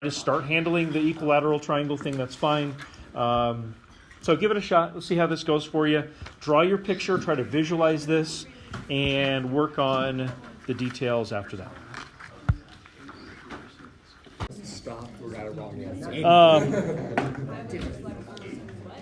just start handling the equilateral triangle thing, that's fine. So give it a shot. Let's see how this goes for you. Draw your picture, try to visualize this, and work on the details after that. Stop. We're at a wrong answer.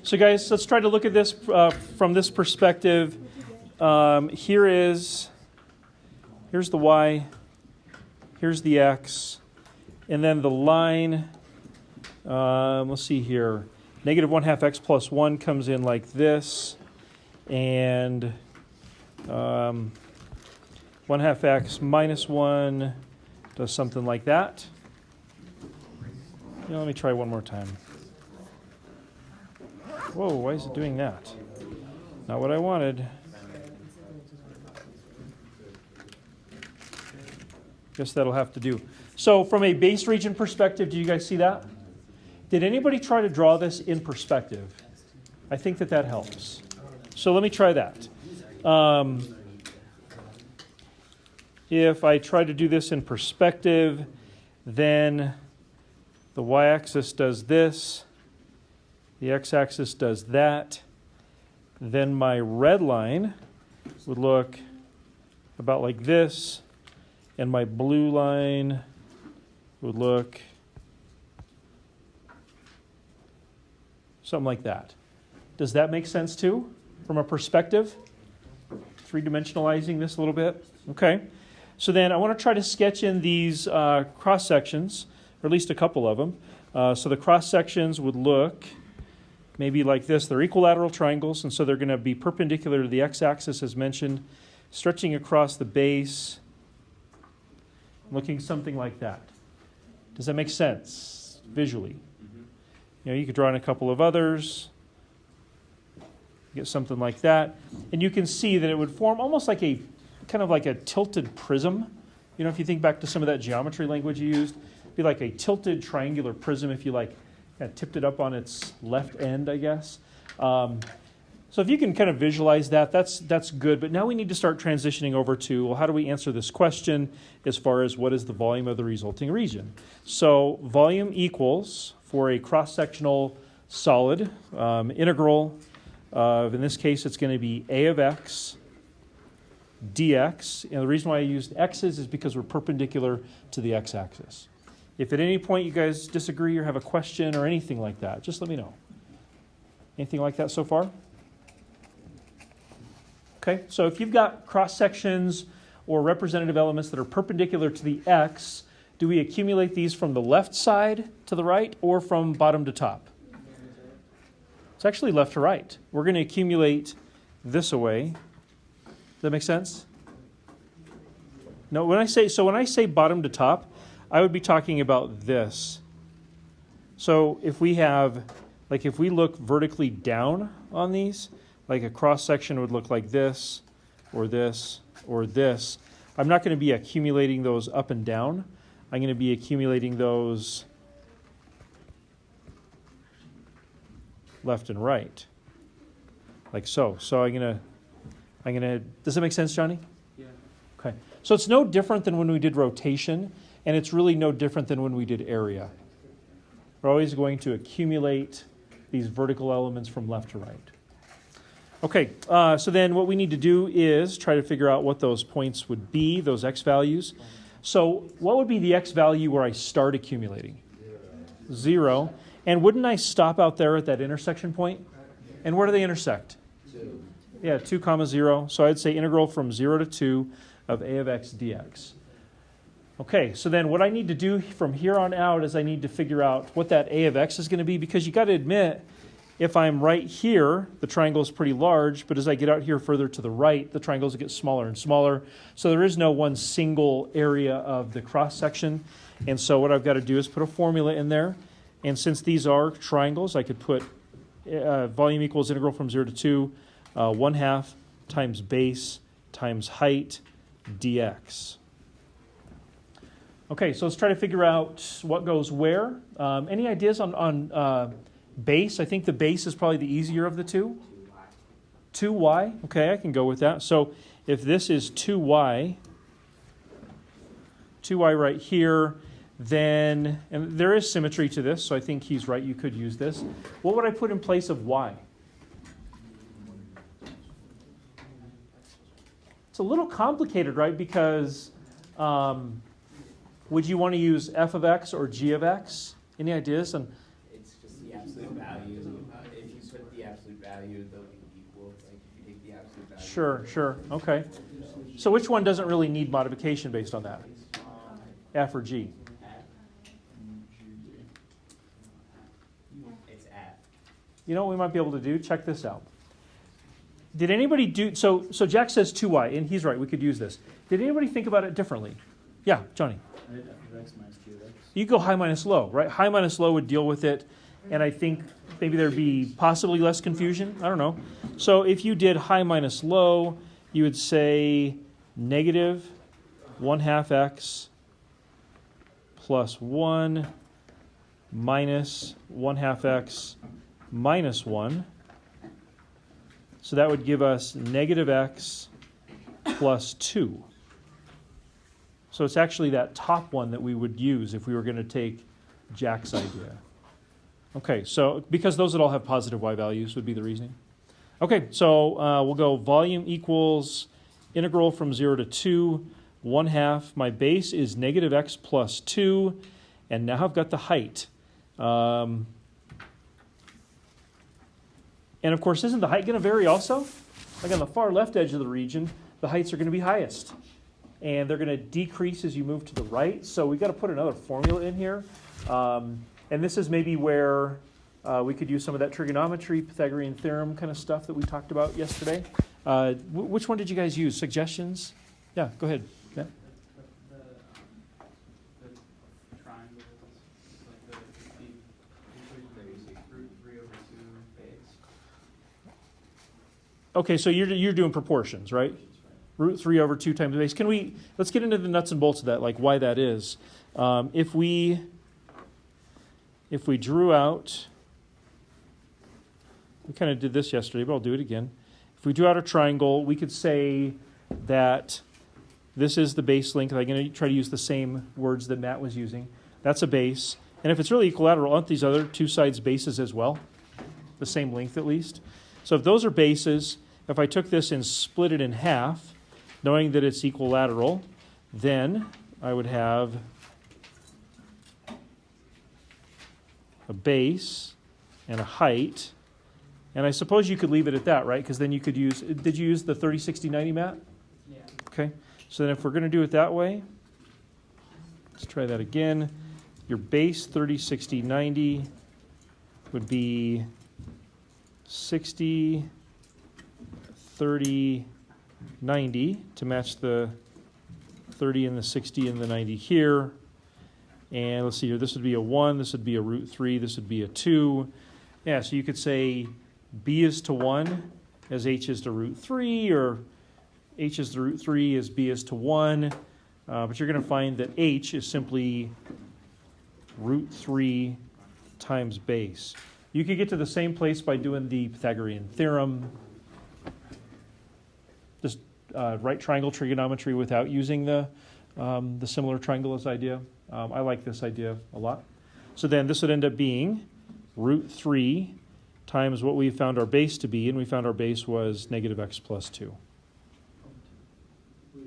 So guys, let's try to look at this from this perspective. Here's the y, here's the x, and then the line, let's see here, negative 1/2 x plus 1 comes in like this, and 1/2 x minus 1 does something like that. Let me try one more time. Whoa, why is it doing that? Not what I wanted. Guess that'll have to do. So from a base region perspective, do you guys see that? Did anybody try to draw this in perspective? I think that helps. So let me try that. If I try to do this in perspective, then the y-axis does this, the x-axis does that, then my red line would look about like this, and my blue line would look something like that. Does that make sense too, from a perspective? Three-dimensionalizing this a little bit. Okay. So then I want to try to sketch in these cross sections, or at least a couple of them. So the cross sections would look maybe like this. They're equilateral triangles, and so they're going to be perpendicular to the x-axis as mentioned, stretching across the base, looking something like that. Does that make sense visually? You could draw in a couple of others, get something like that, and you can see that it would form almost like a kind of like a tilted prism. If you think back to some of that geometry language you used, it'd be like a tilted triangular prism if you kind of tipped it up on its left end, I guess. So if you can kind of visualize that, that's good. But now we need to start transitioning over to, well, how do we answer this question as far as what is the volume of the resulting region? So volume equals, for a cross-sectional solid, integral of, in this case, it's going to be a of x dx. And the reason why I used x's is because we're perpendicular to the x-axis. If at any point you guys disagree or have a question or anything like that, just let me know. Anything like that so far? Okay, so if you've got cross-sections or representative elements that are perpendicular to the x, do we accumulate these from the left side to the right or from bottom to top? It's actually left to right. We're going to accumulate this away. Does that make sense? No, when I say bottom to top, I would be talking about this. So if we have, if we look vertically down on these, like a cross-section would look like this, or this, or this. I'm not going to be accumulating those up and down. I'm going to be accumulating those left and right, like so. So I'm gonna. Does that make sense, Johnny? Yeah. Okay. So it's no different than when we did rotation, and it's really no different than when we did area. We're always going to accumulate these vertical elements from left to right. Okay, so then what we need to do is try to figure out what those points would be, those x values. So what would be the x value where I start accumulating? 0. And wouldn't I stop out there at that intersection point? And where do they intersect? 2. Yeah, 2 comma 0. So I'd say integral from 0 to 2 of a of x dx. Okay, so then what I need to do from here on out is I need to figure out what that a of x is going to be, because you got to admit, if I'm right here, the triangle is pretty large, but as I get out here further to the right, the triangles get smaller and smaller. So there is no one single area of the cross-section. And so what I've got to do is put a formula in there. And since these are triangles, I could put volume equals integral from 0 to 2, 1/2 times base times height dx. Okay, so let's try to figure out what goes where. Any ideas on base? I think the base is probably the easier of the two. 2y. Okay, I can go with that. So if this is 2y right here, then, and there is symmetry to this, so I think he's right, you could use this. What would I put in place of y? It's a little complicated, right? Because would you want to use f of x or g of x? Any ideas? And It's just the absolute value. If you put the absolute value, they'll be equal. Like if you take the absolute value. sure, okay. So which one doesn't really need modification based on that? F or g? It's at. You know what we might be able to do? Check this out. Did anybody do, so Jack says 2y, and he's right, we could use this. Did anybody think about it differently? Yeah, Johnny. I did f of x minus g of x. You go high minus low, right? High minus low would deal with it, and I think maybe there'd be possibly less confusion. I don't know. So if you did high minus low, you would say negative 1/2 x plus 1 minus 1/2 x minus 1. So that would give us negative x plus 2. So it's actually that top one that we would use if we were going to take Jack's idea. Okay, so because those would all have positive y values would be the reasoning. Okay, so we'll go volume equals integral from 0 to 2, 1/2. My base is negative x plus 2, and now I've got the height. And of course, isn't the height going to vary also? Like on the far left edge of the region, the heights are going to be highest. And they're going to decrease as you move to the right. So we've got to put another formula in here. And this is maybe where we could use some of that trigonometry, Pythagorean theorem kind of stuff that we talked about yesterday. Which one did you guys use? Suggestions? Yeah, go ahead. Yeah. The triangles, like the root 3 over 2 base. Okay, so you're doing proportions, right? Root 3 over 2 times the base. Let's get into the nuts and bolts of that, like why that is. If we drew out, we kind of did this yesterday, but I'll do it again. If we drew out a triangle, we could say that this is the base length. I'm going to try to use the same words that Matt was using. That's a base. And if it's really equilateral, aren't these other two sides bases as well? The same length at least. So if those are bases, if I took this and split it in half, knowing that it's equilateral, then I would have a base and a height. And I suppose you could leave it at that, right? Because then you could use, did you use the 30, 60, 90, Matt? Yeah. Okay. So then if we're going to do it that way, let's try that again. Your base 30, 60, 90 would be 60, 30, 90 to match the 30 and the 60 and the 90 here. And let's see here, this would be a 1, this would be a root 3, this would be a 2. Yeah, so you could say b is to 1 as h is to root 3, or h is to root 3 as b is to 1. But you're going to find that h is simply root 3 times base. You could get to the same place by doing the Pythagorean theorem. Just right triangle trigonometry without using the similar triangles idea. I like this idea a lot. So then this would end up being root 3 times what we found our base to be, and we found our base was negative x plus 2. Wait,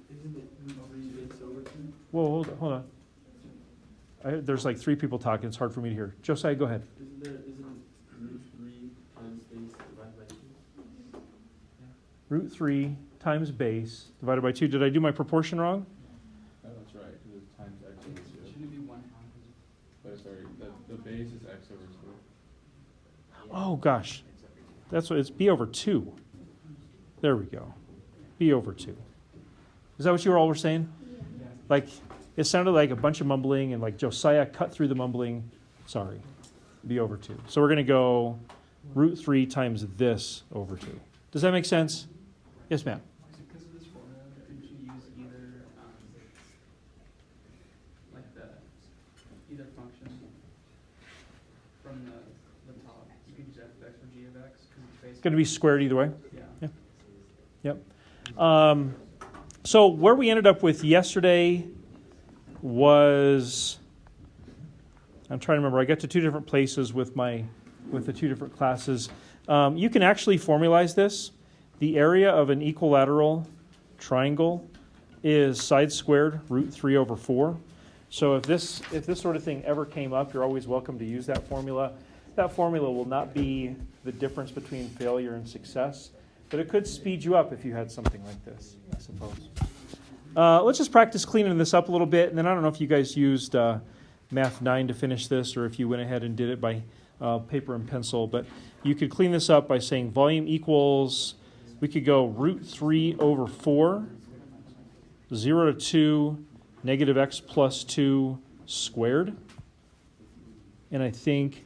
isn't it root 3 base over 2? Whoa, hold on. There's like 3 people talking. It's hard for me to hear. Josiah, go ahead. Isn't root 3 times base divided by 2? Root 3 times base divided by 2. Did I do my proportion wrong? Oh, that's right, because it's times x over 2. Shouldn't it be 1/2? But sorry, the base is x over 2. Oh, gosh. That's what it's b over 2. There we go. B over 2. Is that what you all were saying? Yeah. Like, it sounded like a bunch of mumbling, and like Josiah cut through the mumbling. Sorry. B over 2. So we're going to go root 3 times this over 2. Does that make sense? Yes, ma'am. Because of this formula, couldn't you use either function from the top? You could use f of x or g of x because it's basically Going to be squared either way. yeah. Yep. So where we ended up with yesterday, was, I'm trying to remember, I got to two different places with the two different classes. You can actually formalize this. The area of an equilateral triangle is side squared root 3 over 4. So if this sort of thing ever came up, you're always welcome to use that formula. That formula will not be the difference between failure and success, but it could speed you up if you had something like this, I suppose. Let's just practice cleaning this up a little bit, and then I don't know if you guys used Math 9 to finish this, or if you went ahead and did it by paper and pencil, but you could clean this up by saying volume equals, we could go root 3 over 4, 0 to 2, negative x plus 2 squared. And I think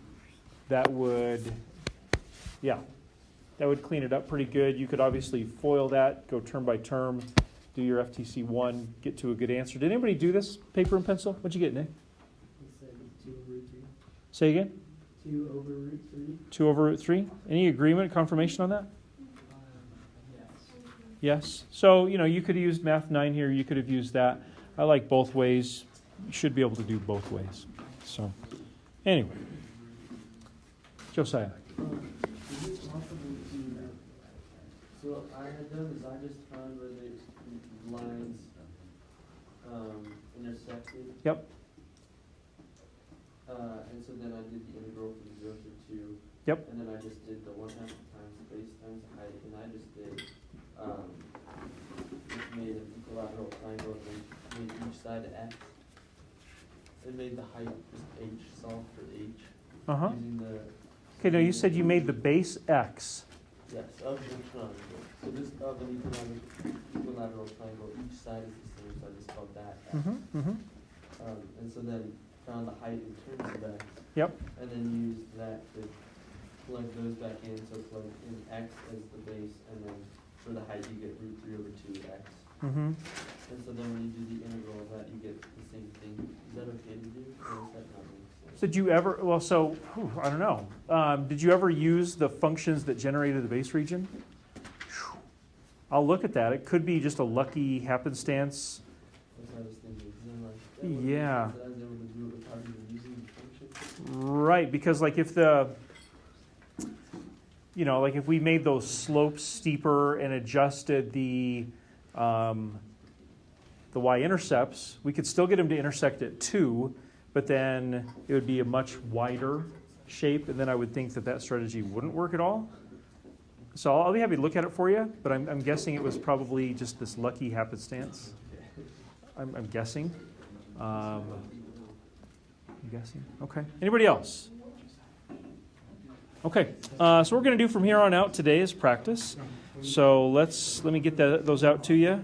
that would clean it up pretty good. You could obviously FOIL that, go term by term, do your FTC 1, get to a good answer. Did anybody do this, paper and pencil? What'd you get, Nick? It's 2 over root 3. Say again? 2 over root 3. 2 over root 3. Any agreement, confirmation on that? Yes. Yes. So, you could have used Math 9 here. You could have used that. I like both ways. You should be able to do both ways. So, anyway. Josiah. Is it possible to, so what I had done is I just found where the lines intersected. Yep. And so then I did the integral from 0 to 2. Yep. And then I just did the 1/2 times the base times the height, and I just did, just made an equilateral triangle and made each side x. It made the height just h, solve for h. Uh-huh. Using the. Okay, now you said you made the base x. Yes, of the triangle. So this of an equilateral triangle, each side is the same, so I just called that x. Mm-hmm. Mm-hmm. And so then found the height in terms of x. Yep. And then used that to plug those back in, so plug in x as the base, and then for the height you get root 3 over 2x. Mm-hmm. And so then when you do the integral of that, you get the same thing. Is that okay to do, or is that not make sense? So did you ever, I don't know. Did you ever use the functions that generated the base region? I'll look at that. It could be just a lucky happenstance. That's what I was thinking. 'Cause I'm like, that would've been Yeah. nice that I was able to do it without even using the function. Right, because if we made those slopes steeper and adjusted the y-intercepts, we could still get them to intersect at 2, but then it would be a much wider shape, and then I would think that strategy wouldn't work at all. So I'll be happy to look at it for you, but I'm guessing it was probably just this lucky happenstance. I'm guessing. I'm guessing. Okay. Anybody else? Okay. So what we're going to do from here on out today is practice. So let me get those out to you.